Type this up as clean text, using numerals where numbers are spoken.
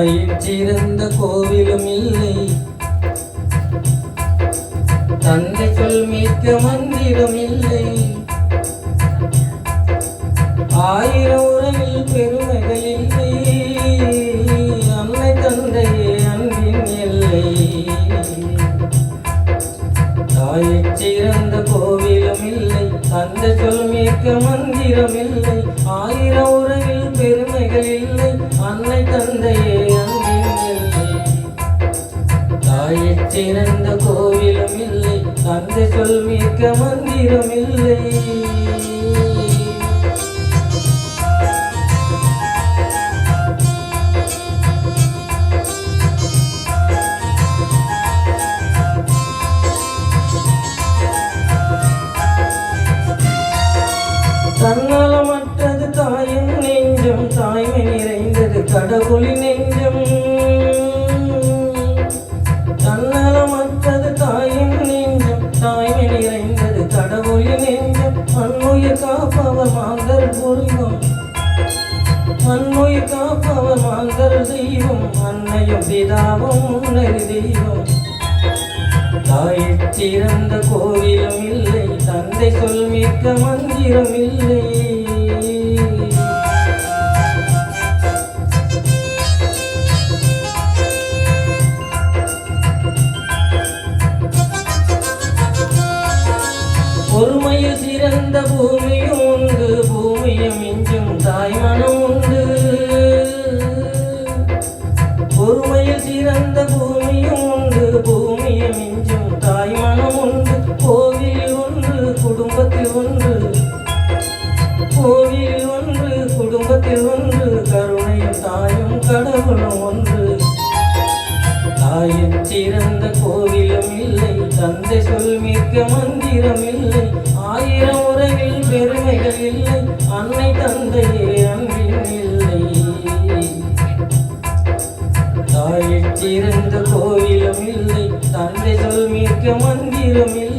தாயிற் சிறந்த கோவிலும் இல்லை, தந்தை சொல் மிக்க மந்திரம் இல்லை. ஆயிரம் உறவில் பெருமைகள் இல்லை, அன்னை தந்தையே அன்பின் எல்லை. தாயிற் சிறந்த கோவிலும் இல்லை, தந்தை சொல் மிக்க மந்திரம் இல்லை. ஆயிரம் உறவில் பெருமைகள் இல்லை, அன்னை தந்தையே அன்பின் எல்லை. தாயிற் சிறந்த கோவிலும் இல்லை, தந்தை சொல் மிக்க மந்திரம் இல்லை. தன்னலமற்றது தாயின் நெஞ்சம், தாய்மை நிறைந்தது கடவுளின் நெஞ்சம். தன்னலமற்றது தாயின் நெஞ்சம், தாய்மை நிறைந்தது கடவுளின் நெஞ்சம். மண்ணுயிர் காப்பவர் மாந்தர் தெய்வம், மண்ணுயிர் காப்பவர் மாந்தர் தெய்வம். அன்னையும் பிதாவும் முன்னறி தெய்வம். தாயிற் சிறந்த கோவிலும் இல்லை, தந்தை சொல் மிக்க மந்திரம் இல்லை. பொறுமையில் சிறந்த பூமியும் உண்டு, பூமியை மிஞ்சும் தாய்மனம் உண்டு. பொறுமையில் சிறந்த பூமியும் உண்டு, பூமியை மிஞ்சும் தாய்மனம் உண்டு. கோவில் ஒன்று குடும்பத்தில் ஒன்று, கோவில் ஒன்று குடும்பத்தில் ஒன்று. கருணையும் தாயும் கடவுளும் ஒன்று. தாயிற் சிறந்த கோவிலும் இல்லை, தந்தை சொல் மிக்க மந்திரம் இல்லை. ஆயிரம் உறவில் பெருமைகள் இல்லை, அன்னை தந்தையே அன்பின் இல்லை. தாயிற் சிறந்த கோவிலும் இல்லை, தந்தை சொல் மிக்க மந்திரம் இல்லை.